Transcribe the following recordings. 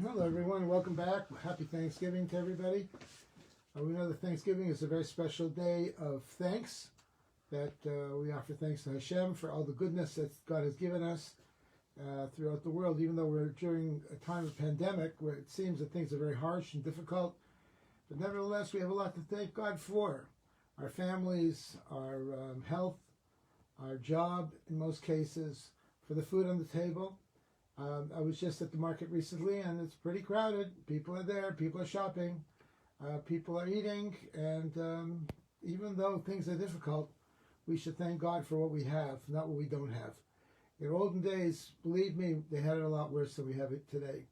Hello, everyone. Welcome back. Happy Thanksgiving to everybody. We know that Thanksgiving is a very special day of thanks, that we offer thanks to Hashem for all the goodness that God has given us throughout the world, even though we're during a time of pandemic where it seems that things are very harsh and difficult. But nevertheless, we have a lot to thank God for. Our families, our health, our job in most cases, for the food on the table. I was just at the market recently, and it's pretty crowded. People are there, people are shopping, people are eating, and even though things are difficult, we should thank God for what we have, not what we don't have. In olden days, believe me, they had it a lot worse than we have it today.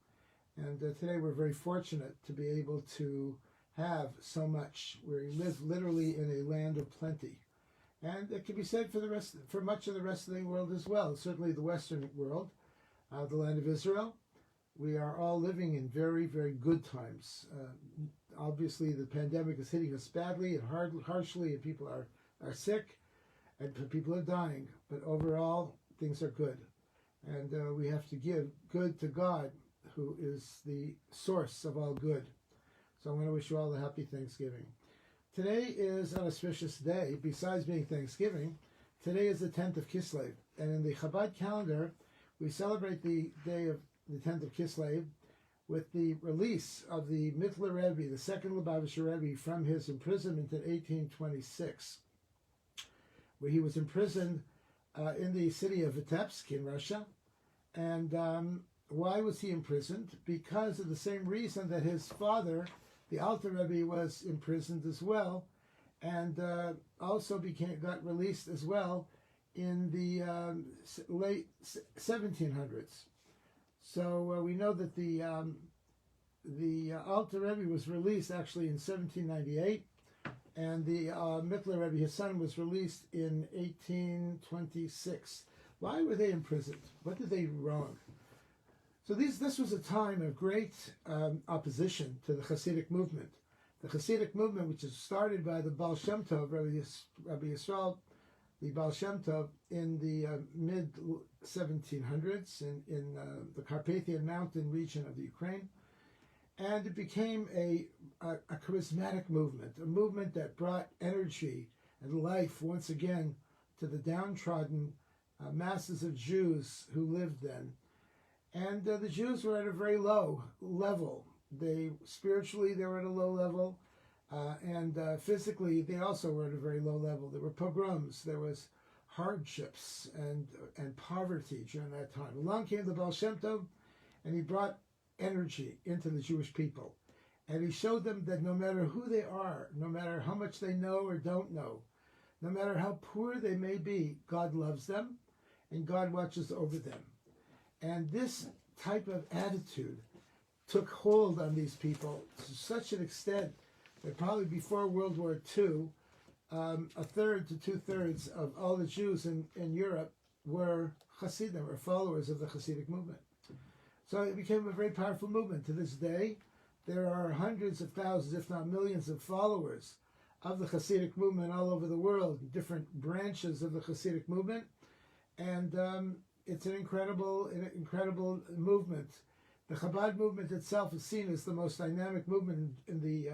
And today we're very fortunate to be able to have so much. We live literally in a land of plenty. And it can be said for much of the rest of the world as well, certainly the Western world. The land of Israel. We are all living in very, very good times. Obviously, the pandemic is hitting us badly and harshly, and people are sick, and people are dying. But overall, things are good. And we have to give good to God, who is the source of all good. So I want to wish you all a happy Thanksgiving. Today is an auspicious day. Besides being Thanksgiving, today is the 10th of Kislev. And in the Chabad calendar, we celebrate the day of the 10th of Kislev with the release of the Mittler Rebbe, the second Lubavitch Rebbe, from his imprisonment in 1826, where he was imprisoned in the city of Vitebsk in Russia. And why was he imprisoned? Because of the same reason that his father, the Alter Rebbe, was imprisoned as well, and also got released as well in the late 1700s. So we know that the Alter Rebbe was released actually in 1798, and the Mittler Rebbe, his son, was released in 1826. Why were they imprisoned? What did they do wrong? So this was a time of great opposition to the Hasidic movement. The Hasidic movement, which is started by the Baal Shem Tov, Rabbi Yisrael, the Baal Shem Tov, in the mid-1700s in the Carpathian Mountain region of the Ukraine. And it became a charismatic movement, a movement that brought energy and life once again to the downtrodden masses of Jews who lived then. And the Jews were at a very low level. Spiritually, they were at a low level. And physically, they also were at a very low level. There were pogroms, there was hardships and poverty during that time. Along came the Baal Shem Tov, and he brought energy into the Jewish people. And he showed them that no matter who they are, no matter how much they know or don't know, no matter how poor they may be, God loves them, and God watches over them. And this type of attitude took hold on these people to such an extent that probably before World War II, a third to two-thirds of all the Jews in Europe were Hasidim, or followers of the Hasidic movement. So it became a very powerful movement. To this day, there are hundreds of thousands, if not millions, of followers of the Hasidic movement all over the world, different branches of the Hasidic movement. And it's an incredible movement. The Chabad movement itself is seen as the most dynamic movement in the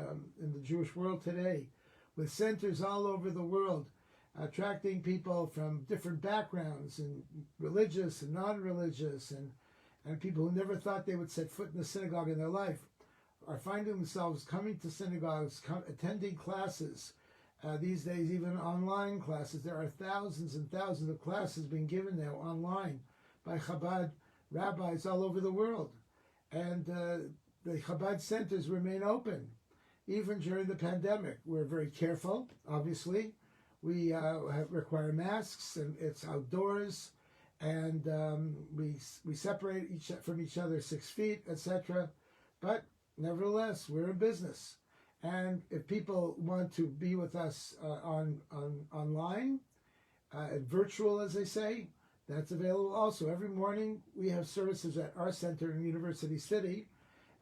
Jewish world today, with centers all over the world, attracting people from different backgrounds, and religious and non-religious, and people who never thought they would set foot in a synagogue in their life are finding themselves coming to synagogues, attending classes. These days, even online classes. There are thousands and thousands of classes being given now online by Chabad rabbis all over the world. And the Chabad centers remain open, even during the pandemic. We're very careful, obviously. We require masks, and it's outdoors, and we separate from each other 6 feet, etc. But nevertheless, we're in business. And if people want to be with us online, virtual, as they say, that's available also. Every morning we have services at our center in University City,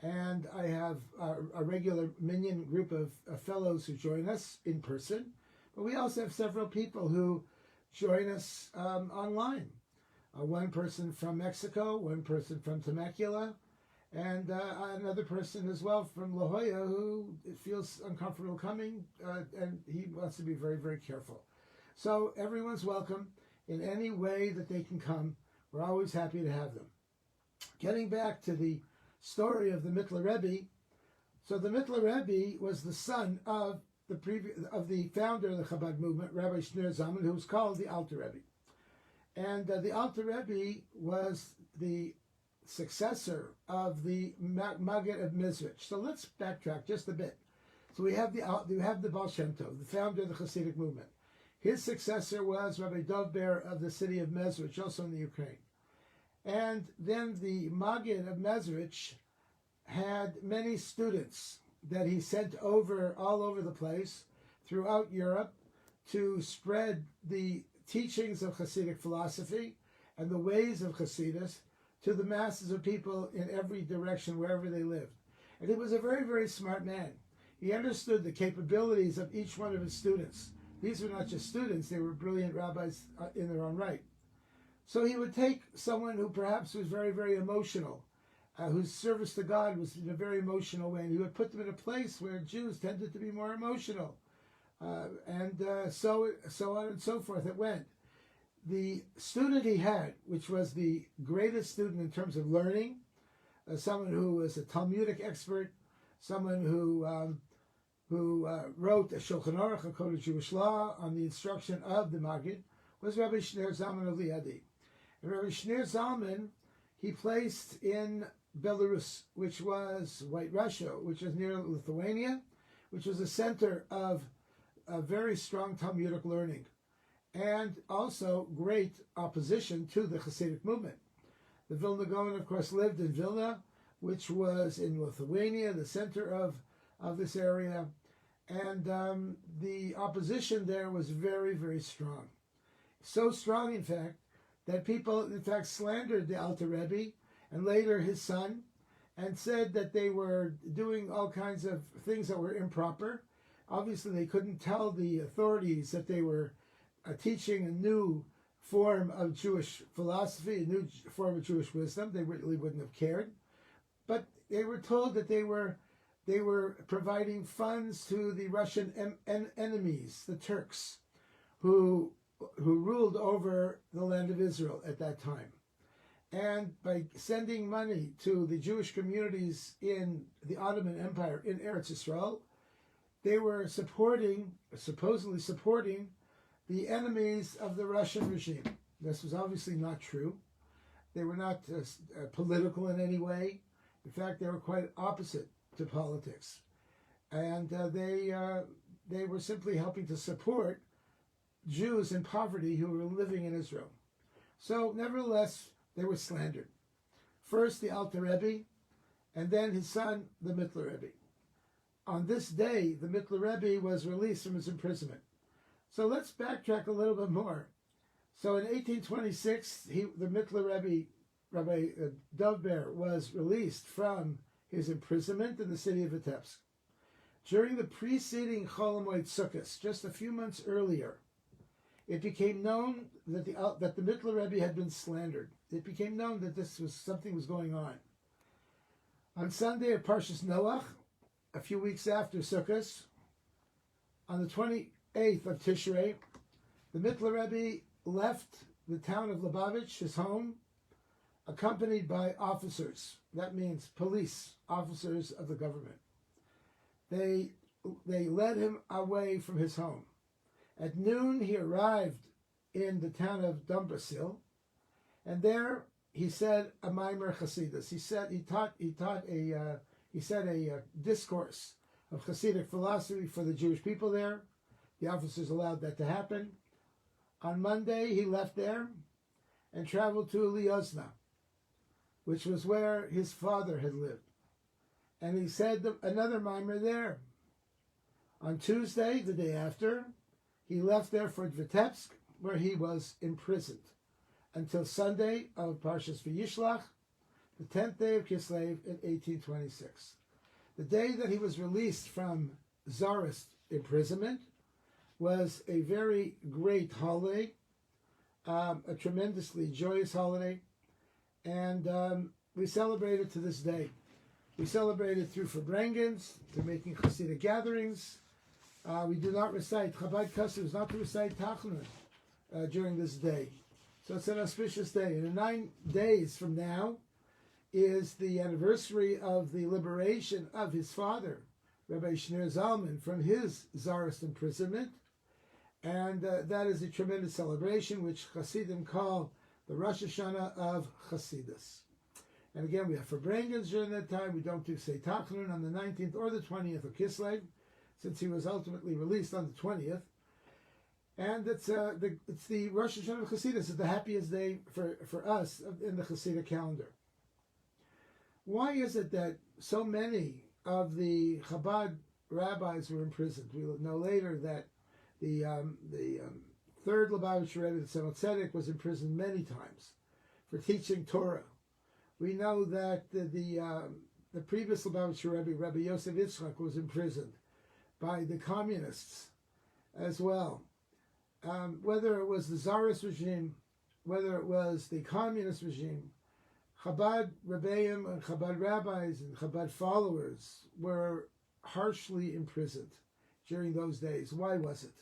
and I have a regular minion group of fellows who join us in person, but we also have several people who join us online. One person from Mexico, one person from Temecula, and another person as well from La Jolla who feels uncomfortable coming, and he wants to be very, very careful. So everyone's welcome in any way that they can come. We're always happy to have them. Getting back to the story of the Mittler Rebbe, so the Mittler Rebbe was the son of the founder of the Chabad movement, Rabbi Shneur Zalman, who was called the Alter Rebbe. And the Alter Rebbe was the successor of the Maggid of Mezrich. So let's backtrack just a bit. So we have the Baal Shem Tov, the founder of the Hasidic movement. His successor was Rabbi Dovber of the city of Mezrich, also in the Ukraine. And then the Maggid of Mezrich had many students that he sent all over the place throughout Europe to spread the teachings of Hasidic philosophy and the ways of Hasidus to the masses of people in every direction, wherever they lived. And he was a very, very smart man. He understood the capabilities of each one of his students. These were not just students, they were brilliant rabbis in their own right. So he would take someone who perhaps was very, very emotional, whose service to God was in a very emotional way, and he would put them in a place where Jews tended to be more emotional. So on and so forth it went. The student he had, which was the greatest student in terms of learning, someone who was a Talmudic expert, someone who wrote a Shulchan Aruch, a code of Jewish law, on the instruction of the Maggid, was Rabbi Shneur Zalman of Liadi. And Rabbi Shneur Zalman, he placed in Belarus, which was White Russia, which was near Lithuania, which was a center of a very strong Talmudic learning, and also great opposition to the Hasidic movement. The Vilna Gaon, of course, lived in Vilna, which was in Lithuania, the center of this area, and the opposition there was very, very strong. So strong, in fact, that people, in fact, slandered the Alter Rebbe and later his son, and said that they were doing all kinds of things that were improper. Obviously, they couldn't tell the authorities that they were teaching a new form of Jewish philosophy, a new form of Jewish wisdom. They really wouldn't have cared. But they were told that they were providing funds to the Russian enemies, the Turks, who ruled over the land of Israel at that time. And by sending money to the Jewish communities in the Ottoman Empire in Eretz Yisrael, they were supposedly supporting the enemies of the Russian regime. This was obviously not true. They were not political in any way. In fact, they were quite opposite to politics. And they were simply helping to support Jews in poverty who were living in Israel. So, nevertheless, they were slandered. First, the Alter Rebbe, and then his son, the Mittler Rebbe. On this day, the Mittler Rebbe was released from his imprisonment. So let's backtrack a little bit more. So in 1826, the Mittler Rebbe, Rabbi Dovber, was released from his imprisonment in the city of Vitebsk. During the preceding Chol Hamoed Sukkos, just a few months earlier, it became known that the Mittler Rebbe had been slandered. It became known that something was going on. On Sunday of Parshas Noach, a few weeks after Sukkos, on the 28th of Tishrei, the Mittler Rebbe left the town of Lubavitch, his home, accompanied by officers. That means police, officers of the government. They led him away from his home. At noon, he arrived in the town of Dumbrasil, and there he said a Maimer Chasidus. He said a discourse of Hasidic philosophy for the Jewish people there. The officers allowed that to happen. On Monday, he left there and traveled to Liozna, which was where his father had lived. And he said another Maimer there. On Tuesday, the day after, he left there for Vitebsk, where he was imprisoned, until Sunday of Parshas Vayishlach, the 10th day of Kislev in 1826. The day that he was released from Tsarist imprisonment was a very great holiday, a tremendously joyous holiday, and we celebrate it to this day. We celebrate it through Farbrengens, through making Hasidic gatherings. We do not recite, Chabad custom is not to recite Tachanun during this day. So it's an auspicious day. And in 9 days from now is the anniversary of the liberation of his father, Rabbi Shneur Zalman, from his Tsarist imprisonment. And that is a tremendous celebration, which Hasidim call the Rosh Hashanah of Hasidus. And again, we have Farbrengens during that time. We don't do Say Tachanun on the 19th or the 20th of Kislev, since he was ultimately released on the 20th. And it's the Rosh Hashanah of Hasidus. It's the happiest day for us in the Hasidic calendar. Why is it that so many of the Chabad rabbis were imprisoned? We will know later that the third Lubavitch Rebbe, the Tzemach Tzedek, was imprisoned many times for teaching Torah. We know that the previous Lubavitch Rebbe, Rabbi Yosef Yitzchak, was imprisoned by the communists as well. Whether it was the Tsarist regime, whether it was the communist regime, Chabad Rebbeim and Chabad rabbis and Chabad followers were harshly imprisoned during those days. Why was it?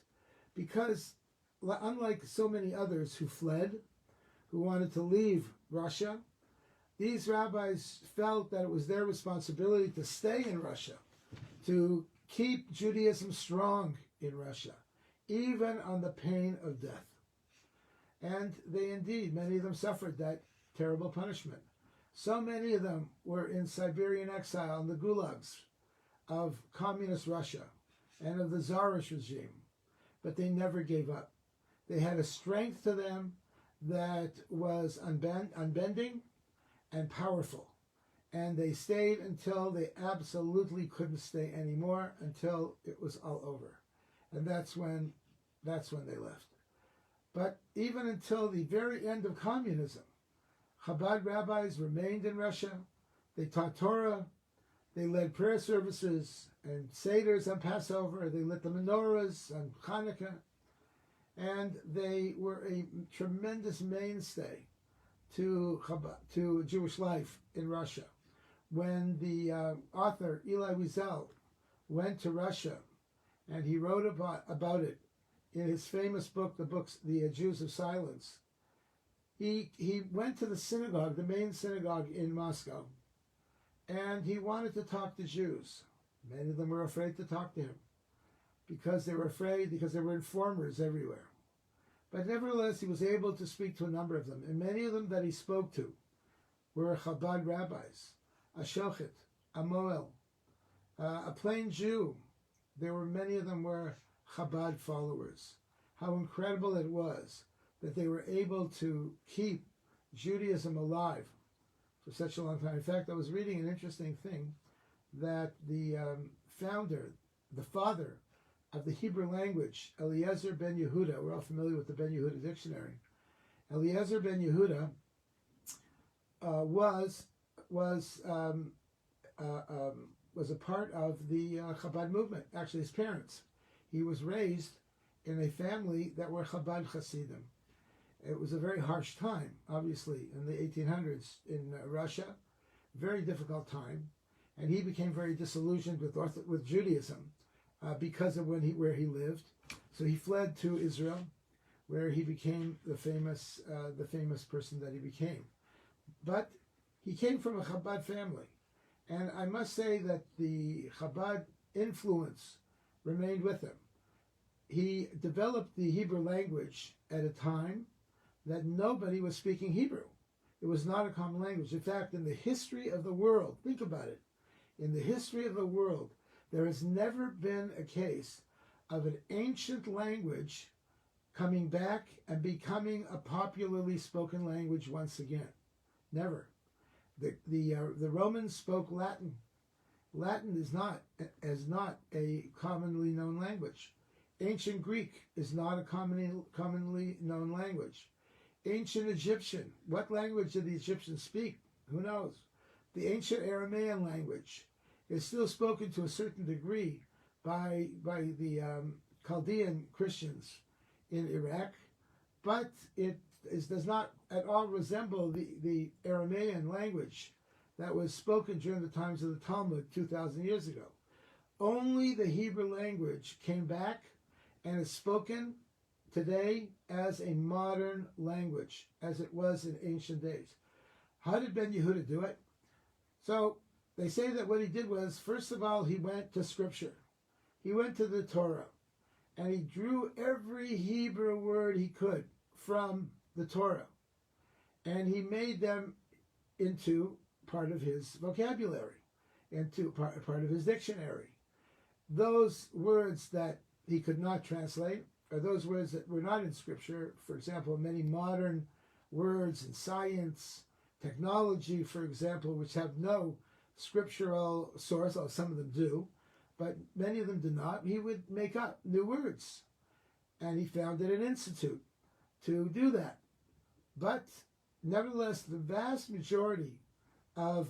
Because unlike so many others who fled, who wanted to leave Russia, these rabbis felt that it was their responsibility to stay in Russia, to keep Judaism strong in Russia, even on the pain of death. And they indeed, many of them suffered that terrible punishment. So many of them were in Siberian exile in the gulags of communist Russia and of the Tsarist regime. But they never gave up. They had a strength to them that was unbending and powerful. And they stayed until they absolutely couldn't stay anymore, until it was all over. And that's when they left. But even until the very end of communism, Chabad rabbis remained in Russia. They taught Torah. They led prayer services and seders on Passover. They lit the menorahs on Hanukkah. And they were a tremendous mainstay to Jewish life in Russia. When the author Elie Wiesel went to Russia, and he wrote about it in his famous book, the Jews of Silence, he went to the synagogue, the main synagogue in Moscow, and he wanted to talk to Jews. Many of them were afraid to talk to him because they were afraid, because there were informers everywhere. But nevertheless, he was able to speak to a number of them, and many of them that he spoke to were Chabad rabbis, a shochet, a moel, a plain Jew. Many of them were Chabad followers. How incredible it was that they were able to keep Judaism alive for such a long time. In fact, I was reading an interesting thing that the founder, the father of the Hebrew language, Eliezer ben Yehuda, we're all familiar with the Ben Yehuda dictionary. Eliezer ben Yehuda was a part of the Chabad movement. Actually, his parents. He was raised in a family that were Chabad Hasidim. It was a very harsh time, obviously, in the 1800s in Russia. Very difficult time, and he became very disillusioned with Judaism because of where he lived. So he fled to Israel, where he became the famous person that he became. But he came from a Chabad family, and I must say that the Chabad influence remained with him. He developed the Hebrew language at a time that nobody was speaking Hebrew. It was not a common language. In fact, in the history of the world, think about it, in the history of the world, there has never been a case of an ancient language coming back and becoming a popularly spoken language once again. Never. The Romans spoke Latin. Latin is not a commonly known language. Ancient Greek is not a commonly known language. Ancient Egyptian, what language did the Egyptians speak? Who knows? The ancient Aramean language is still spoken to a certain degree by the Chaldean Christians in Iraq, but it does not at all resemble the Aramean language that was spoken during the times of the Talmud 2,000 years ago. Only the Hebrew language came back and is spoken today as a modern language, as it was in ancient days. How did Ben Yehuda do it? So they say that what he did was, first of all, he went to Scripture. He went to the Torah, and he drew every Hebrew word he could from the Torah, and he made them into part of his vocabulary, into part of his dictionary. Those words that he could not translate, or those words that were not in Scripture, for example, many modern words in science, technology, for example, which have no scriptural source, although some of them do, but many of them do not, he would make up new words. And he founded an institute to do that. But nevertheless, the vast majority of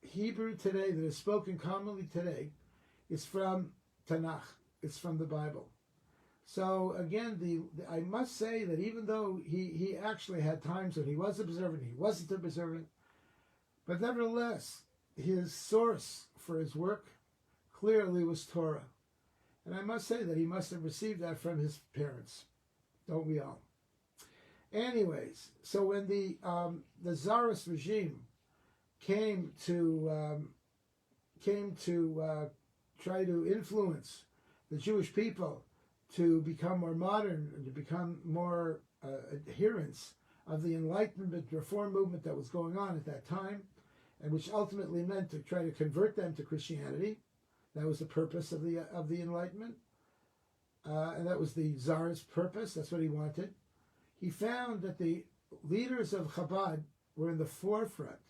Hebrew today that is spoken commonly today is from Tanakh. It's from the Bible. So again, I must say that even though he actually had times when he was observant, he wasn't observant, but nevertheless, his source for his work clearly was Torah. And I must say that he must have received that from his parents. Don't we all? Anyways, so when the Tsarist regime came to try to influence the Jewish people to become more modern and to become more adherents of the Enlightenment Reform movement that was going on at that time, and which ultimately meant to try to convert them to Christianity. That was the purpose of the Enlightenment, and that was the Tsar's purpose. That's what he wanted. He found that the leaders of Chabad were in the forefront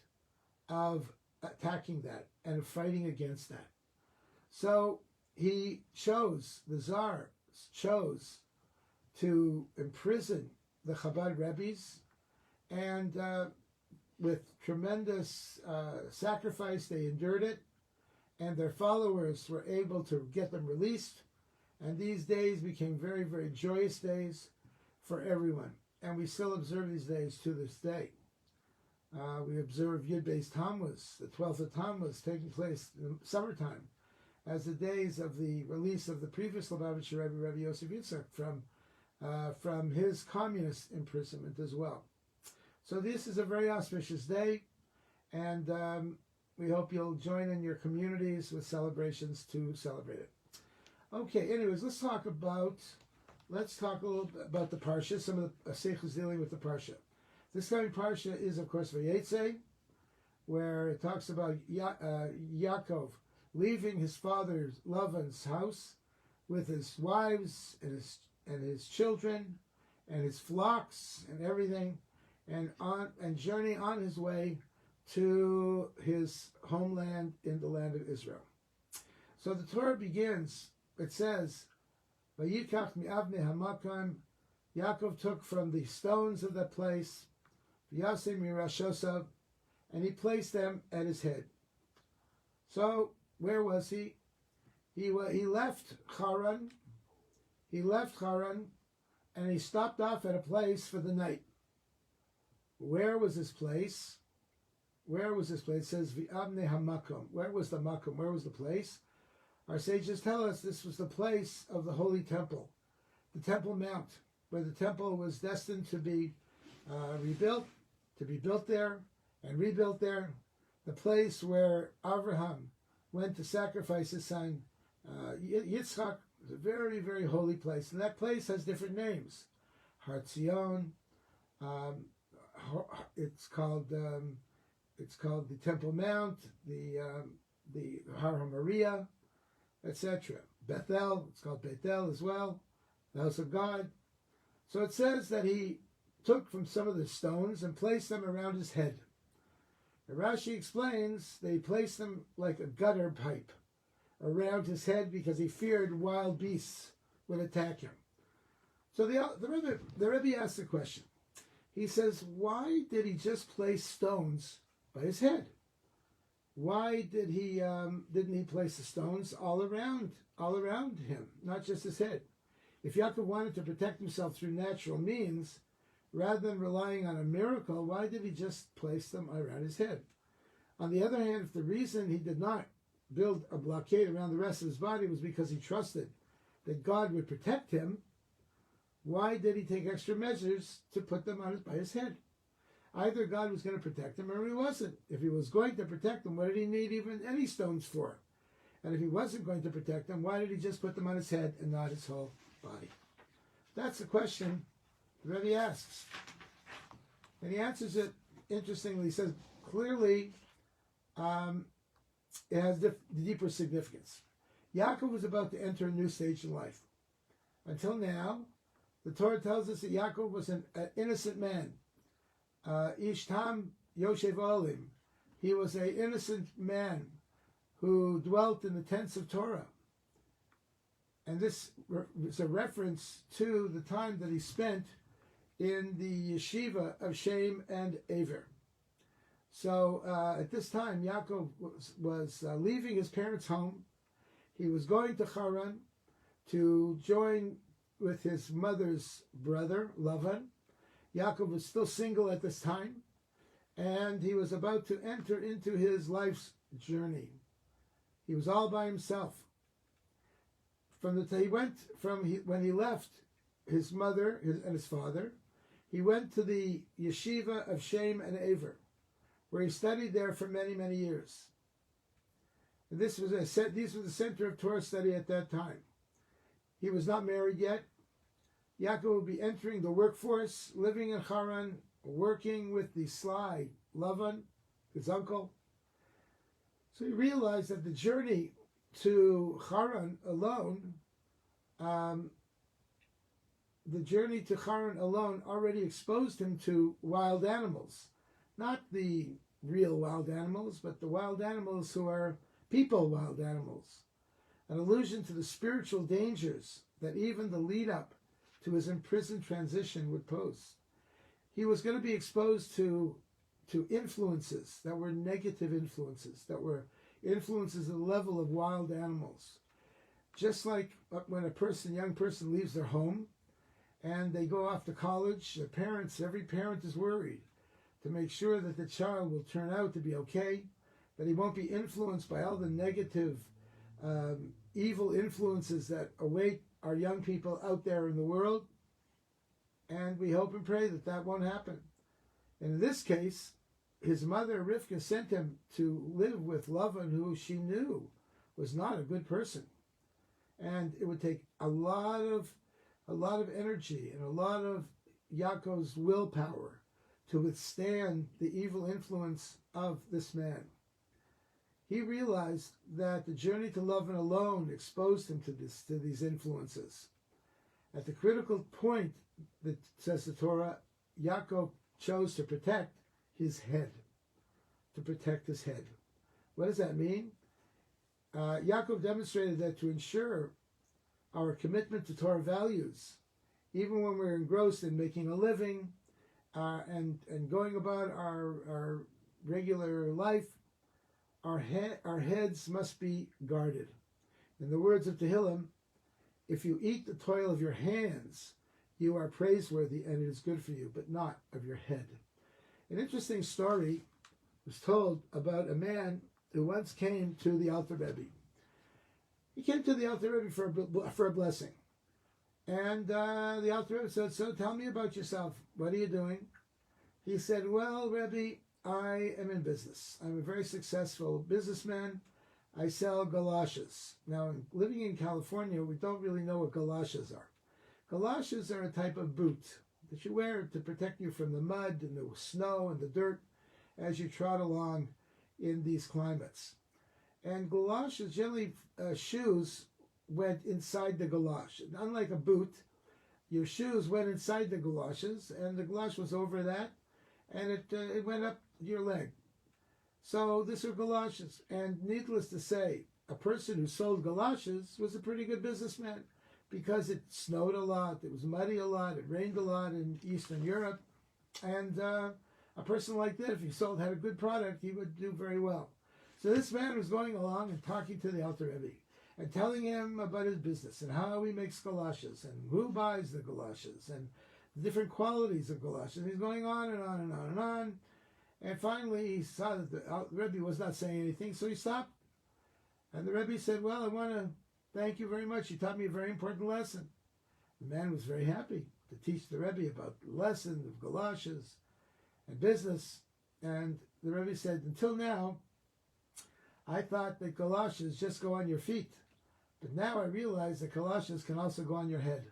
of attacking that and of fighting against that. So the Tsar chose to imprison the Chabad rabbis, and with tremendous sacrifice they endured it, and their followers were able to get them released, and these days became very, very joyous days for everyone, and we still observe these days to this day. We observe Yud Beis Tammuz, the 12th of Tammuz, taking place in the summertime, as the days of the release of the previous Lubavitcher Rebbe, Rabbi Yosef Yitzchak, from his communist imprisonment as well. So this is a very auspicious day, and we hope you'll join in your communities with celebrations to celebrate it. Okay, anyways, let's talk a little bit about the Parsha, some of the seichos dealing with the Parsha. This coming Parsha is, of course, Vayetze, where it talks about Yaakov leaving his father Lavan's house with his wives and his children and his flocks and everything, and journey on his way to his homeland in the land of Israel. So the Torah begins, it says, Vayikach mi'avnei hamakom, Yaakov took from the stones of that place, V'yaseh mirashosav, and he placed them at his head. So where was he? He left Haran. He left Haran, and he stopped off at a place for the night. Where was this place? Where was this place? It says V'avnei hamakom. Where was the makom? Where was the place? Our sages tell us this was the place of the Holy Temple, the Temple Mount, where the temple was destined to be rebuilt, to be built there and rebuilt there, the place where Abraham went to sacrifice his son Yitzchak. It's a very, very holy place, and that place has different names. Har Tzion, it's called the Temple Mount, the Har HaMoriah, etc. Bethel, it's called Bethel as well, the house of God. So it says that he took from some of the stones and placed them around his head. And Rashi explains they placed them like a gutter pipe around his head because he feared wild beasts would attack him. So the Rebbe asks the question. He says, why did he just place stones by his head? Why didn't he place the stones all around him, not just his head? If Yaakov wanted to protect himself through natural means, rather than relying on a miracle, why did he just place them around his head? On the other hand, if the reason he did not build a blockade around the rest of his body was because he trusted that God would protect him, why did he take extra measures to put them by his head? Either God was going to protect him or he wasn't. If he was going to protect him, what did he need even any stones for? And if he wasn't going to protect him, why did he just put them on his head and not his whole body? That's the question the Rebbe asks. And he answers it interestingly. He says, clearly, it has deeper significance. Yaakov was about to enter a new stage in life. Until now, the Torah tells us that Yaakov was an innocent man. Ishtam Yoshev Olim. He was an innocent man who dwelt in the tents of Torah. And this is a reference to the time that he spent in the yeshiva of Shem and Aver. So at this time, Yaakov was leaving his parents' home. He was going to Haran to join with his mother's brother, Lavan. Yaakov was still single at this time, and he was about to enter into his life's journey. He was all by himself. When he left his mother and his father, he went to the yeshiva of Shem and Aver, where he studied there for many, many years. And these were the center of Torah study at that time. He was not married yet. Yaakov would be entering the workforce, living in Haran, working with the sly Lavan, his uncle. So he realized that the journey to Haran alone, already exposed him to wild animals. Not the real wild animals, but the wild animals who are people wild animals. An allusion to the spiritual dangers that even the lead up to his imprisoned transition would pose. He was going to be exposed to influences that were negative influences, that were influences at the level of wild animals. Just like when young person leaves their home and they go off to college, every parent is worried to make sure that the child will turn out to be okay, that he won't be influenced by all the negative, evil influences that await our young people out there in the world. And we hope and pray that that won't happen. And in this case, his mother, Rivka, sent him to live with Lavan, who she knew was not a good person. And it would take a lot of energy and a lot of Yaakov's willpower to withstand the evil influence of this man. He realized that the journey to Lavan alone exposed him to these influences. At the critical point, that says the Torah, Yaakov chose to protect his head. To protect his head. What does that mean? Yaakov demonstrated that to ensure our commitment to Torah values, even when we're engrossed in making a living and going about our regular life, our heads must be guarded. In the words of Tehillim, if you eat the toil of your hands, you are praiseworthy and it is good for you, but not of your head. An interesting story was told about a man who once came to the Alter Rebbe. He came to the Alter Rebbe for a blessing. And the Alter Rebbe said, so tell me about yourself. What are you doing? He said, well, Rebbe, I am in business. I'm a very successful businessman. I sell galoshes. Now, living in California, we don't really know what galoshes are. Galoshes are a type of boot that you wear to protect you from the mud and the snow and the dirt as you trot along in these climates. And galoshes, generally shoes, went inside the galosh. Unlike a boot, your shoes went inside the galoshes, and the galosh was over that, and it went up your leg. So these are galoshes, and needless to say, a person who sold galoshes was a pretty good businessman because it snowed a lot, it was muddy a lot, it rained a lot in Eastern Europe, and a person like that, if he had a good product, he would do very well. So this man was going along and talking to the Alter Rebbe and telling him about his business and how he makes galoshes and who buys the galoshes and the different qualities of galoshes. And he's going on and on and on and on. And finally, he saw that the Rebbe was not saying anything, so he stopped. And the Rebbe said, well, I want to thank you very much. You taught me a very important lesson. The man was very happy to teach the Rebbe about the lesson of Galoshes and business. And the Rebbe said, until now, I thought that Galoshes just go on your feet. But now I realize that Galoshes can also go on your head.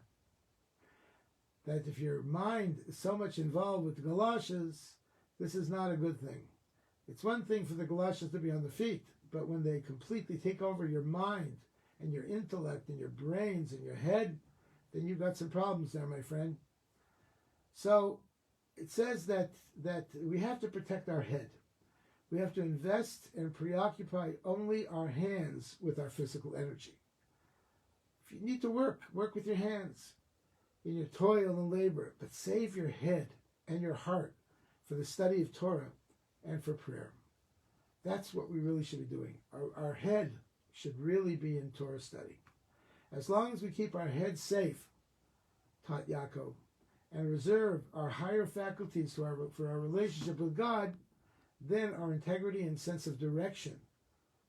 That if your mind is so much involved with the Galoshes, this is not a good thing. It's one thing for the Galoshes to be on the feet, but when they completely take over your mind and your intellect and your brains and your head, then you've got some problems there, my friend. So it says that we have to protect our head. We have to invest and preoccupy only our hands with our physical energy. If you need to work with your hands in your toil and labor, but save your head and your heart for the study of Torah and for prayer. That's what we really should be doing. Our head should really be in Torah study. As long as we keep our head safe, taught Yaakov, and reserve our higher faculties for our relationship with God, then our integrity and sense of direction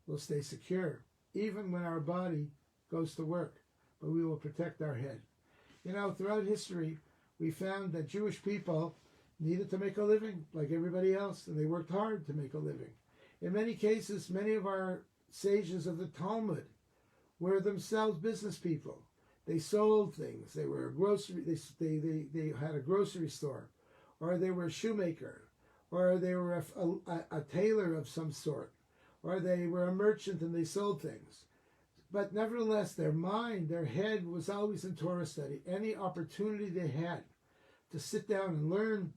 will stay secure, even when our body goes to work. But we will protect our head. You know, throughout history, we found that Jewish people needed to make a living like everybody else, and they worked hard to make a living. In many cases, many of our sages of the Talmud were themselves business people. They sold things. They were a grocery. They had a grocery store, or they were a shoemaker, or they were a tailor of some sort, or they were a merchant and they sold things. But nevertheless, their mind, their head was always in Torah study. Any opportunity they had to sit down and learn,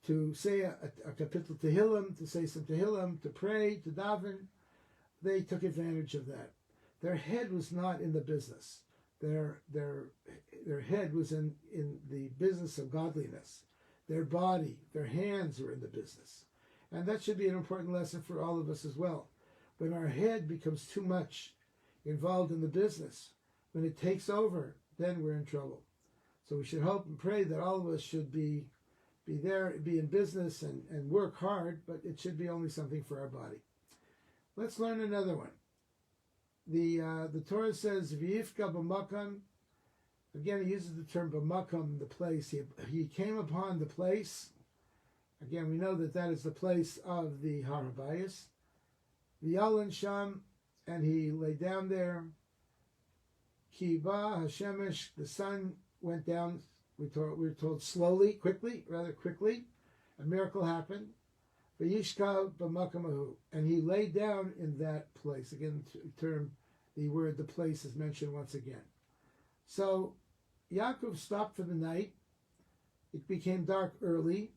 to say a kapitel Tehillim, to say some Tehillim, to pray, to daven, they took advantage of that. Their head was not in the business. Their head was in the business of godliness. Their body, their hands were in the business. And that should be an important lesson for all of us as well. When our head becomes too much involved in the business, when it takes over, then we're in trouble. So we should hope and pray that all of us should be there, be in business and work hard, but it should be only something for our body. Let's learn another one. The Torah says, V'yifka b'makam. Again, he uses the term b'makam, the place. He came upon the place. Again, we know that is the place of the Har HaBayis. V'yalan sham, and he lay down there. Ki ba hashemesh, the sun went down. We're told slowly, rather quickly. A miracle happened. V'yishkav b'makamahu, and he lay down in that place. Again, the place is mentioned once again. So Yaakov stopped for the night. It became dark early.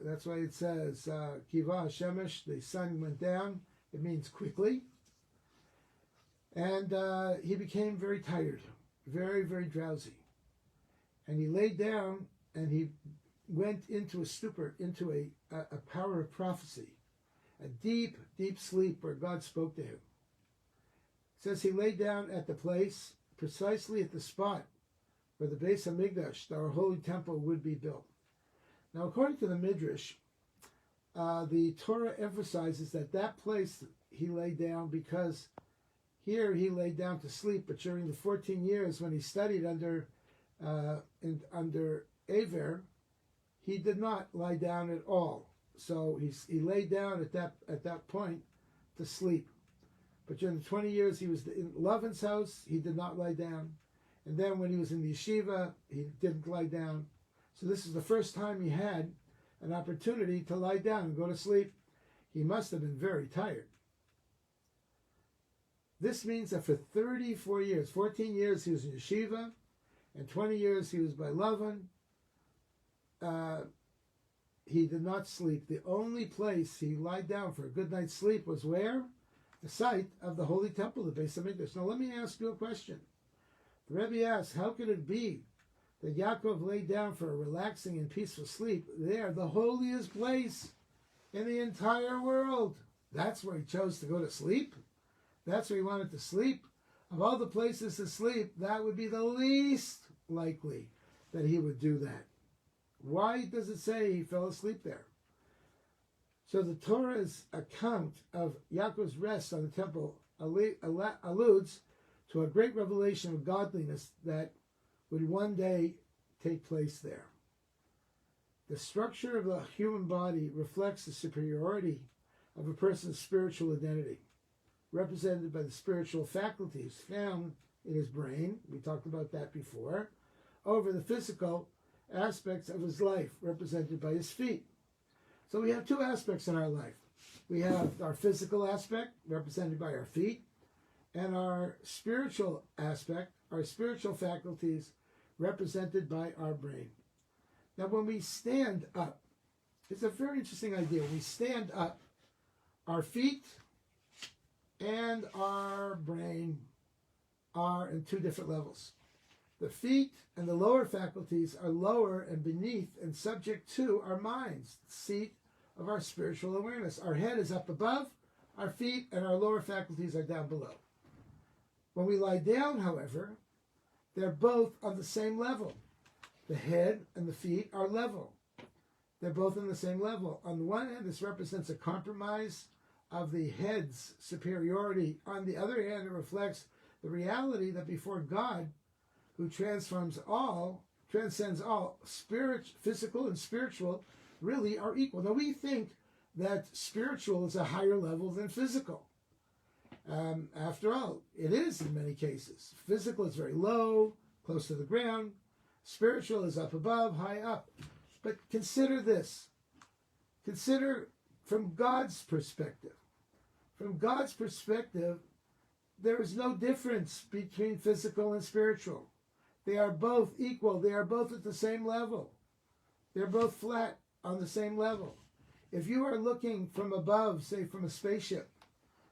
That's why it says Kiva Shemesh, the sun went down. It means quickly. And he became very tired, very, very drowsy. And he laid down and he went into a stupor, into a power of prophecy, a deep, deep sleep where God spoke to him. It says he lay down at the place, precisely at the spot where the Beis HaMikdash, our holy temple, would be built. Now, according to the Midrash, the Torah emphasizes that place he lay down because here he lay down to sleep, but during the 14 years when he studied under Aver, he did not lie down at all. So he lay down at that point to sleep. But during the 20 years he was in Lavan's house, he did not lie down. And then when he was in the yeshiva, he didn't lie down. So this is the first time he had an opportunity to lie down and go to sleep. He must have been very tired. This means that for 34 years, 14 years he was in yeshiva, and 20 years he was by Lavan. He did not sleep. The only place he lied down for a good night's sleep was where? The site of the Holy Temple, the Beis HaMikdash. Now let me ask you a question. The Rebbe asks, how could it be that Yaakov lay down for a relaxing and peaceful sleep there, the holiest place in the entire world? That's where he chose to go to sleep? That's where he wanted to sleep? Of all the places to sleep, that would be the least likely that he would do that. Why does it say he fell asleep there? So the Torah's account of Yaakov's rest on the temple alludes to a great revelation of godliness that would one day take place there. The structure of the human body reflects the superiority of a person's spiritual identity, represented by the spiritual faculties found in his brain, we talked about that before, over the physical aspects of his life, represented by his feet. So we have two aspects in our life. We have our physical aspect, represented by our feet, and our spiritual aspect, our spiritual faculties, represented by our brain. Now, when we stand up, it's a very interesting idea. We stand up, our feet and our brain are in two different levels. The feet and the lower faculties are lower and beneath and subject to our minds, the seat of our spiritual awareness. Our head is up above, our feet and our lower faculties are down below. When we lie down, however, they're both on the same level. The head and the feet are level. They're both on the same level. On the one hand, this represents a compromise of the head's superiority. On the other hand, it reflects the reality that before God, who transcends all, physical and spiritual, really are equal. Now, we think that spiritual is a higher level than physical. After all, it is in many cases. Physical is very low, close to the ground. Spiritual is up above, high up. But consider this. Consider from God's perspective. From God's perspective, there is no difference between physical and spiritual. They are both equal. They are both at the same level. They're both flat on the same level. If you are looking from above, say from a spaceship,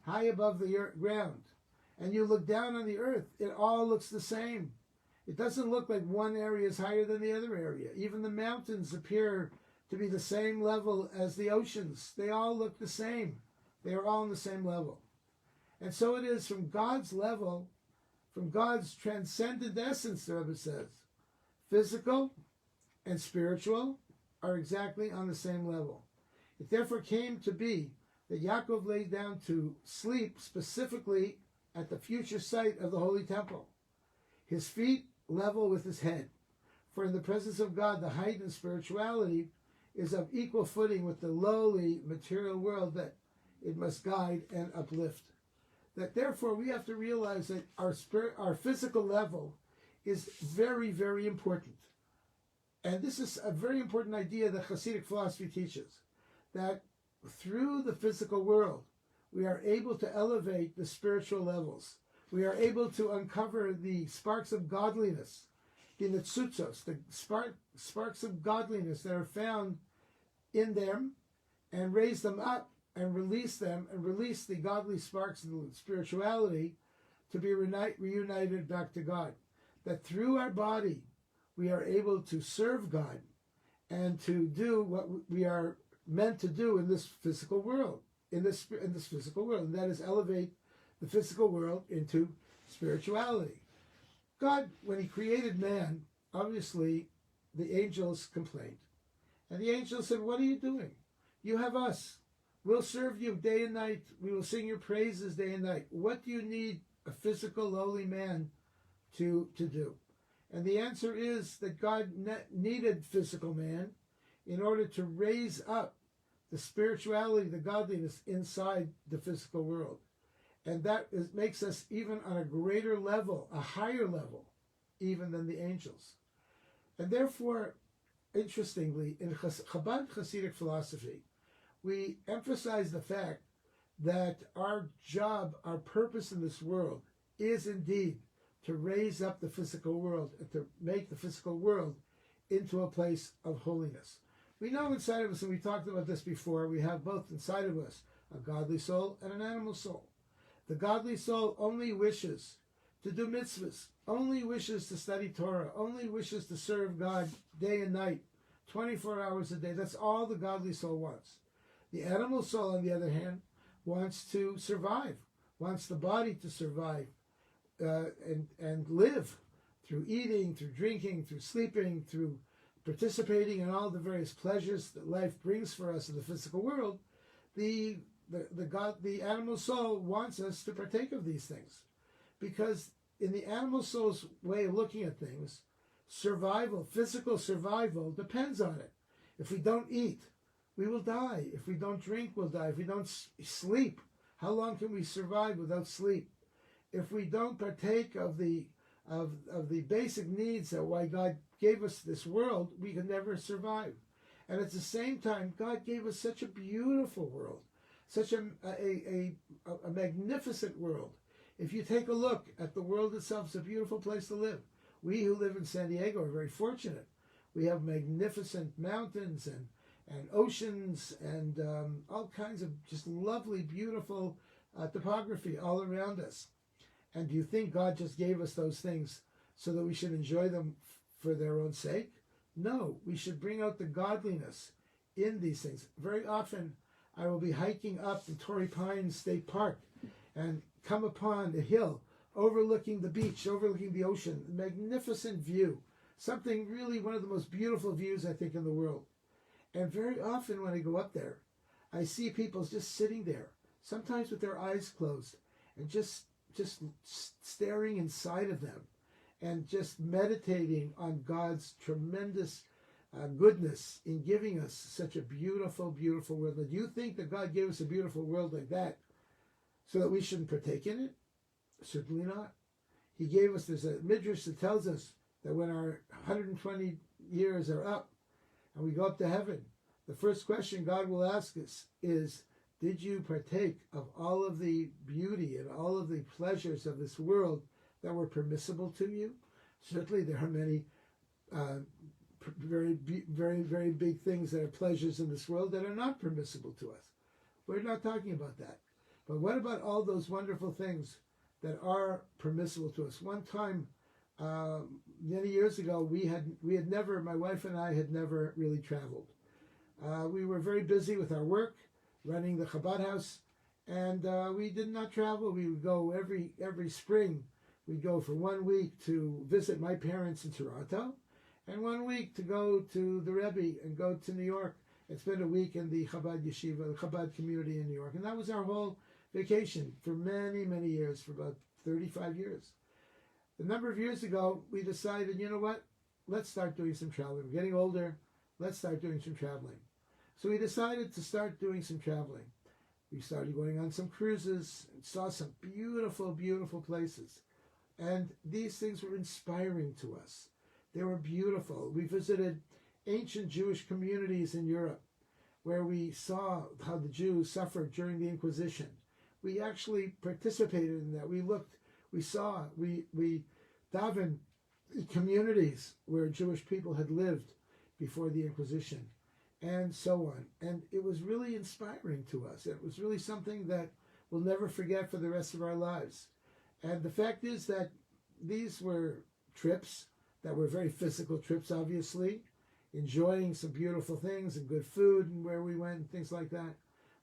high above the ground, and you look down on the earth, it all looks the same. It doesn't look like one area is higher than the other area. Even the mountains appear to be the same level as the oceans. They all look the same. They are all on the same level. And so it is from God's level, from God's transcendent essence, the Rebbe says. Physical and spiritual are exactly on the same level. It therefore came to be that Yaakov laid down to sleep specifically at the future site of the Holy Temple. His feet level with his head. For in the presence of God, the height and spirituality is of equal footing with the lowly material world that it must guide and uplift. That therefore we have to realize that our physical level is very, very important. And this is a very important idea that Hasidic philosophy teaches. That through the physical world, we are able to elevate the spiritual levels. We are able to uncover the sparks of godliness, the netzutzos, the sparks of godliness that are found in them, and raise them up and release them, and release the godly sparks of the spirituality to be reunited back to God. That through our body, we are able to serve God and to do what we are meant to do in this physical world, in this physical world, and that is elevate the physical world into spirituality. God, when he created man, obviously the angels complained. And the angels said, "What are you doing? You have us. We'll serve you day and night. We will sing your praises day and night. What do you need a physical, lowly man to do?" And the answer is that God needed physical man in order to raise up the spirituality, the godliness inside the physical world. And that makes us even on a greater level, a higher level, even than the angels. And therefore, interestingly, in Chabad Hasidic philosophy, we emphasize the fact that our job, our purpose in this world is indeed to raise up the physical world and to make the physical world into a place of holiness. We know inside of us, and we talked about this before, we have both inside of us a godly soul and an animal soul. The godly soul only wishes to do mitzvahs, only wishes to study Torah, only wishes to serve God day and night, 24 hours a day. That's all the godly soul wants. The animal soul, on the other hand, wants to survive, wants the body to survive and live through eating, through drinking, through sleeping, through participating in all the various pleasures that life brings for us in the physical world. the animal soul wants us to partake of these things, because in the animal soul's way of looking at things, survival, physical survival, depends on it. If we don't eat, we will die. If we don't drink, we'll die. If we don't sleep, how long can we survive without sleep? If we don't partake of the basic needs that why God gave us this world, we can never survive. And at the same time, God gave us such a beautiful world, such a magnificent world. If you take a look at the world itself, it's a beautiful place to live. We who live in San Diego are very fortunate. We have magnificent mountains and oceans and all kinds of just lovely, beautiful topography all around us. And do you think God just gave us those things so that we should enjoy them for their own sake? No, we should bring out the godliness in these things. Very often, I will be hiking up in Torrey Pines State Park and come upon a hill overlooking the beach, overlooking the ocean, magnificent view. Something really, one of the most beautiful views, I think, in the world. And very often when I go up there, I see people just sitting there, sometimes with their eyes closed, and just staring inside of them, and just meditating on God's tremendous goodness in giving us such a beautiful, beautiful world. Do you think that God gave us a beautiful world like that so that we shouldn't partake in it? Certainly not. He gave us, there's a midrash that tells us that when our 120 years are up and we go up to heaven, the first question God will ask us is, did you partake of all of the beauty and all of the pleasures of this world that were permissible to you? Certainly there are many very, very big things that are pleasures in this world that are not permissible to us. We're not talking about that. But what about all those wonderful things that are permissible to us? One time, many years ago, we had never, my wife and I had never really traveled. We were very busy with our work, running the Chabad house, and we did not travel. We would go every spring. We'd go for 1 week to visit my parents in Toronto, and 1 week to go to the Rebbe and go to New York and spend a week in the Chabad yeshiva, the Chabad community in New York. And that was our whole vacation for many, many years, for about 35 years. A number of years ago, we decided, you know what? Let's start doing some traveling. We're getting older. Let's start doing some traveling. So we decided to start doing some traveling. We started going on some cruises and saw some beautiful, beautiful places. And these things were inspiring to us. They were beautiful. We visited ancient Jewish communities in Europe where we saw how the Jews suffered during the Inquisition. We actually participated in that. We looked, we saw, we davened in communities where Jewish people had lived before the Inquisition, and so on. And it was really inspiring to us. It was really something that we'll never forget for the rest of our lives. And the fact is that these were trips that were very physical trips, obviously, enjoying some beautiful things and good food and where we went and things like that.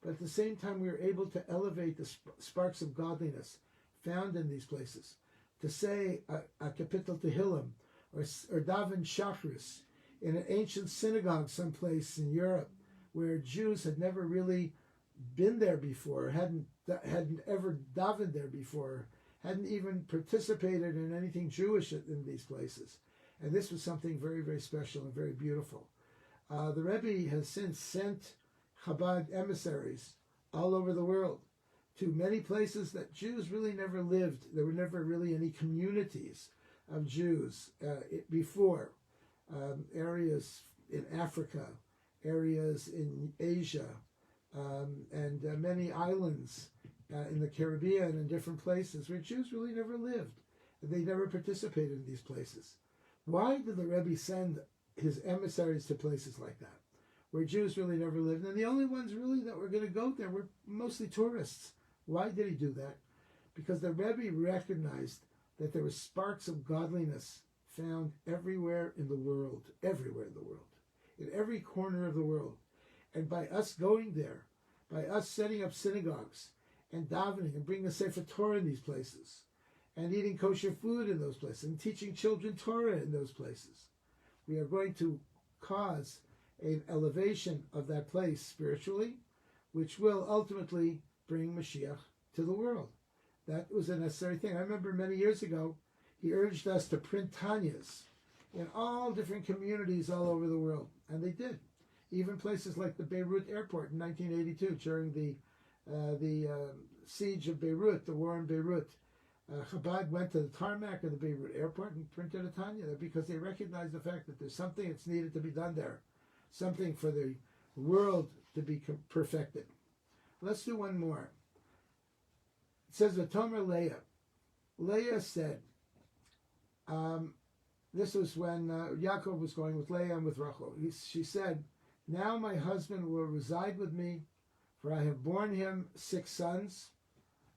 But at the same time, we were able to elevate the sparks of godliness found in these places. To say a kapitel Tehillim or daven Shachris in an ancient synagogue someplace in Europe where Jews had never really been there before, hadn't ever davened there before, hadn't even participated in anything Jewish in these places. And this was something very, very special and very beautiful. The Rebbe has since sent Chabad emissaries all over the world to many places that Jews really never lived. There were never really any communities of Jews before. Areas in Africa, areas in Asia, and many islands in the Caribbean and different places where Jews really never lived. They never participated in these places. Why did the Rebbe send his emissaries to places like that, where Jews really never lived? And the only ones really that were going to go there were mostly tourists. Why did he do that? Because the Rebbe recognized that there were sparks of godliness found everywhere in the world, in every corner of the world. And by us going there, by us setting up synagogues and davening and bringing the Sefer Torah in these places, and eating kosher food in those places, and teaching children Torah in those places, we are going to cause an elevation of that place spiritually. which will ultimately bring Mashiach to the world. That was a necessary thing. I remember many years ago, he urged us to print Tanyas in all different communities all over the world, and they did. Even places like the Beirut airport in 1982, during the siege of Beirut, the war in Beirut. Chabad went to the tarmac of the Beirut airport and printed a Tanya there because they recognized the fact that there's something that's needed to be done there, something for the world to be perfected. Let's do one more. It says, V'tomer Leah. Leah said, this was when Yaakov was going with Leah and with Rachel. She said, now my husband will reside with me, for I have borne him 6 sons.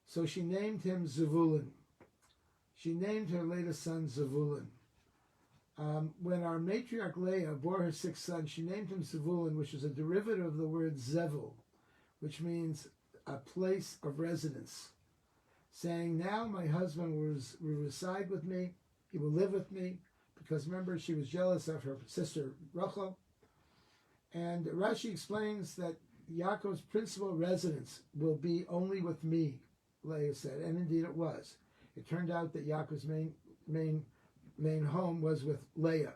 So she named him Zevulun. She named her latest son Zevulun. When our matriarch Leah bore her 6 sons, she named him Zevulun, which is a derivative of the word Zevul, which means a place of residence. Saying, now my husband will reside with me, he will live with me, because remember, she was jealous of her sister Rachel. And Rashi explains that Yaakov's principal residence will be only with me, Leah said, and indeed it was. It turned out that Yaakov's main home was with Leah,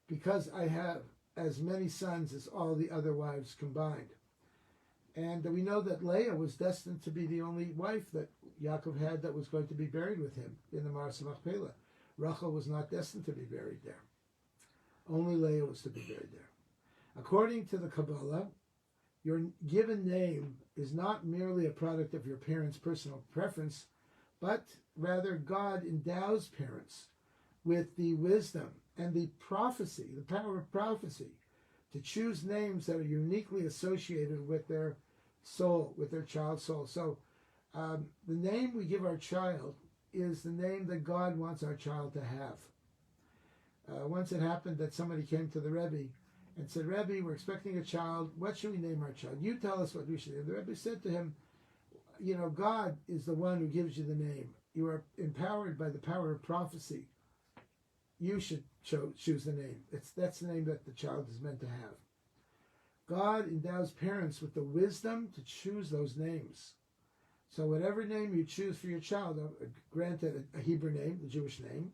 because I have as many sons as all the other wives combined. And we know that Leah was destined to be the only wife that Yaakov had that was going to be buried with him in the Ma'aser Machpelah. Rachel was not destined to be buried there. Only Leah was to be buried there. According to the Kabbalah, your given name is not merely a product of your parents' personal preference, but rather God endows parents with the wisdom and the prophecy, the power of prophecy, to choose names that are uniquely associated with their soul, with their child's soul. So the name we give our child is the name that God wants our child to have. Once it happened that somebody came to the Rebbe and said, Rebbe, we're expecting a child. What should we name our child? You tell us what we should name. The Rebbe said to him, God is the one who gives you the name. You are empowered by the power of prophecy. You should choose the name. That's the name that the child is meant to have. God endows parents with the wisdom to choose those names. So whatever name you choose for your child, granted a Hebrew name, the Jewish name,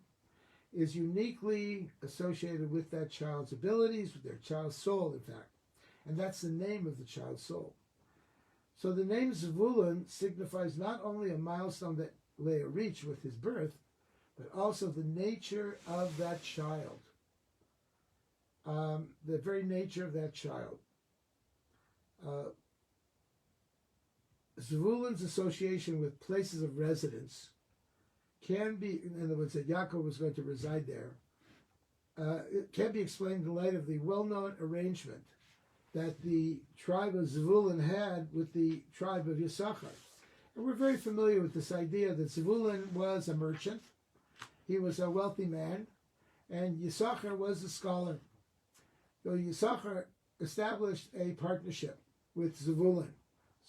is uniquely associated with that child's abilities, with their child's soul, in fact. And that's the name of the child's soul. So the name Zevulun signifies not only a milestone that Leah reached with his birth, but also the nature of that child. The very nature of that child. Zvulun's association with places of residence can be, in other words, that Yaakov was going to reside there, it can be explained in light of the well-known arrangement that the tribe of Zvulun had with the tribe of Yisachar. And we're very familiar with this idea that Zvulun was a merchant, he was a wealthy man, and Yisachar was a scholar. So Yisachar established a partnership with Zvulun.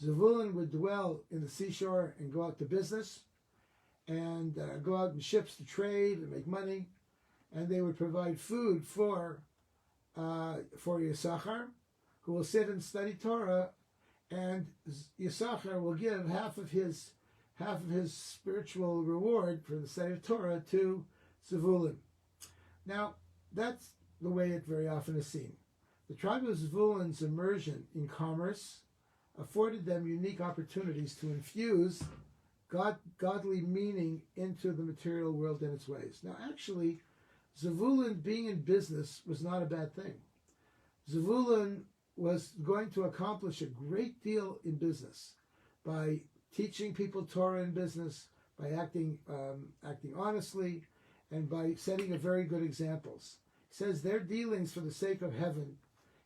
Zvulun would dwell in the seashore and go out to business and go out in ships to trade and make money, and they would provide food for Yisachar, who will sit and study Torah, and Yisachar will give half of his spiritual reward for the study of Torah to Zvulun. Now, that's the way it very often is seen. The tribe of Zvulun's immersion in commerce afforded them unique opportunities to infuse godly meaning into the material world and its ways. Now, actually, Zvulun being in business was not a bad thing. Zvulun was going to accomplish a great deal in business by teaching people Torah in business, by acting honestly, and by setting a very good examples. He says their dealings for the sake of heaven,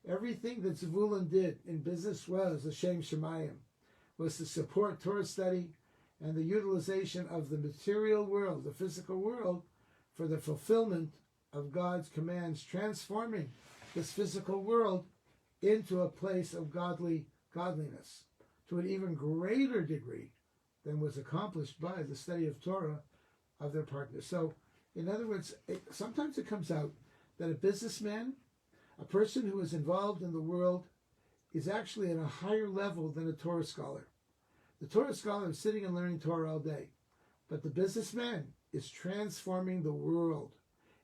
everything that Zvulun did in business was L'Shem Shemayim, was to support Torah study and the utilization of the material world, the physical world, for the fulfillment of God's commands, transforming this physical world into a place of godliness to an even greater degree than was accomplished by the study of Torah of their partners. So, in other words, sometimes it comes out that a businessman, a person who is involved in the world, is actually at a higher level than a Torah scholar. The Torah scholar is sitting and learning Torah all day, but the businessman is transforming the world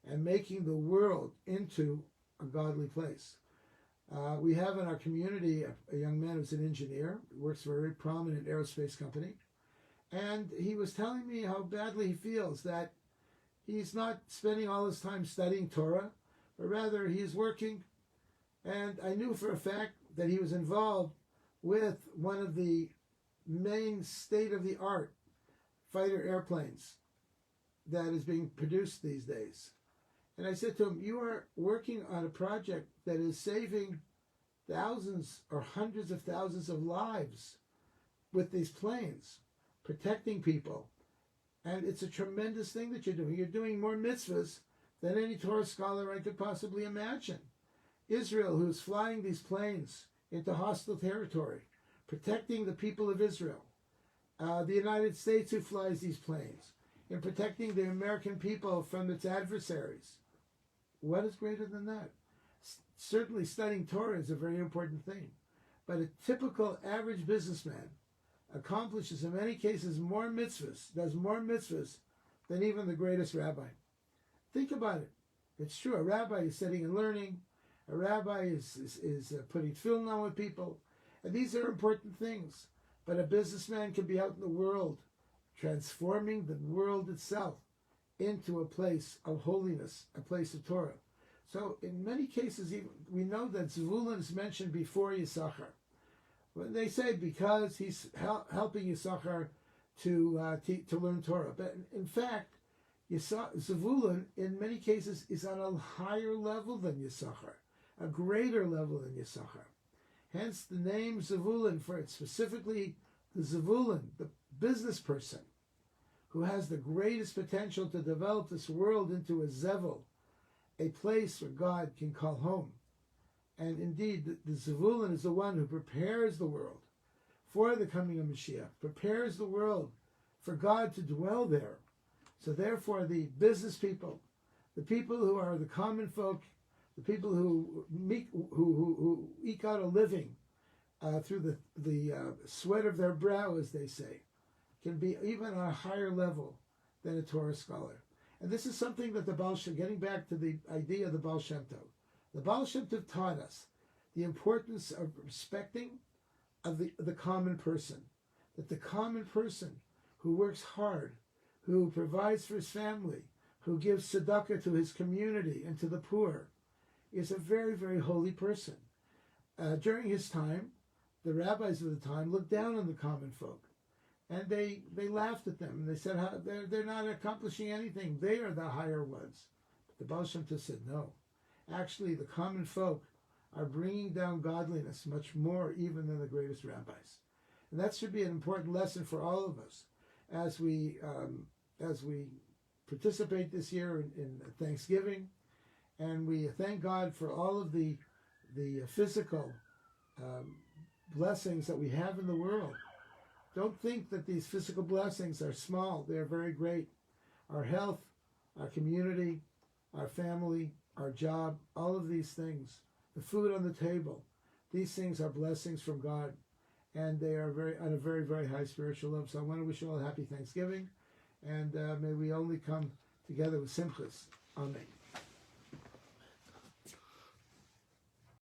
and making the world into a godly place. We have in our community a young man who's an engineer, works for a very prominent aerospace company, and he was telling me how badly he feels that he's not spending all his time studying Torah, but rather he's working. And I knew for a fact that he was involved with one of the main state-of-the-art fighter airplanes that is being produced these days. And I said to him, you are working on a project that is saving thousands or hundreds of thousands of lives with these planes, protecting people. And it's a tremendous thing that you're doing. You're doing more mitzvahs than any Torah scholar I could possibly imagine. Israel, who's flying these planes into hostile territory, protecting the people of Israel. The United States, who flies these planes, in protecting the American people from its adversaries. What is greater than that? Certainly studying Torah is a very important thing. But a typical average businessman accomplishes in many cases more mitzvahs, does more mitzvahs than even the greatest rabbi. Think about it. It's true. A rabbi is sitting and learning. A rabbi is putting tefillin on with people. And these are important things. But a businessman can be out in the world, transforming the world itself into a place of holiness, a place of Torah. So in many cases, even, we know that Zvulun is mentioned before Yisachar. When they say because he's helping Yisachar to learn Torah. But in fact, Zvulun in many cases is on a higher level than Yisachar, a greater level than Yisachar. Hence the name Zvulun, for it specifically the Zvulun, the business person, who has the greatest potential to develop this world into a zevel, a place where God can call home. And indeed, the Zvulun is the one who prepares the world for the coming of Mashiach, prepares the world for God to dwell there. So therefore, the business people, the people who are the common folk, the people who eke out a living through the sweat of their brow, as they say, can be even on a higher level than a Torah scholar. And this is something that the Baal Shem, getting back to the idea of the Baal Shem Tov, the Baal Shem Tov taught us the importance of respecting of the common person, that the common person who works hard, who provides for his family, who gives tzedakah to his community and to the poor, is a very, very holy person. During his time, the rabbis of the time looked down on the common folk, and they laughed at them, and they said, they're not accomplishing anything, they are the higher ones. But the Baal Shem Tov said, no. Actually, the common folk are bringing down godliness much more even than the greatest rabbis. And that should be an important lesson for all of us as we participate this year in Thanksgiving, and we thank God for all of the physical blessings that we have in the world. Don't think that these physical blessings are small. They're very great. Our health, our community, our family, our job, all of these things, the food on the table, these things are blessings from God, and they are on a very, very high spiritual level. So I want to wish you all a happy Thanksgiving, and may we only come together with simchas. Amen.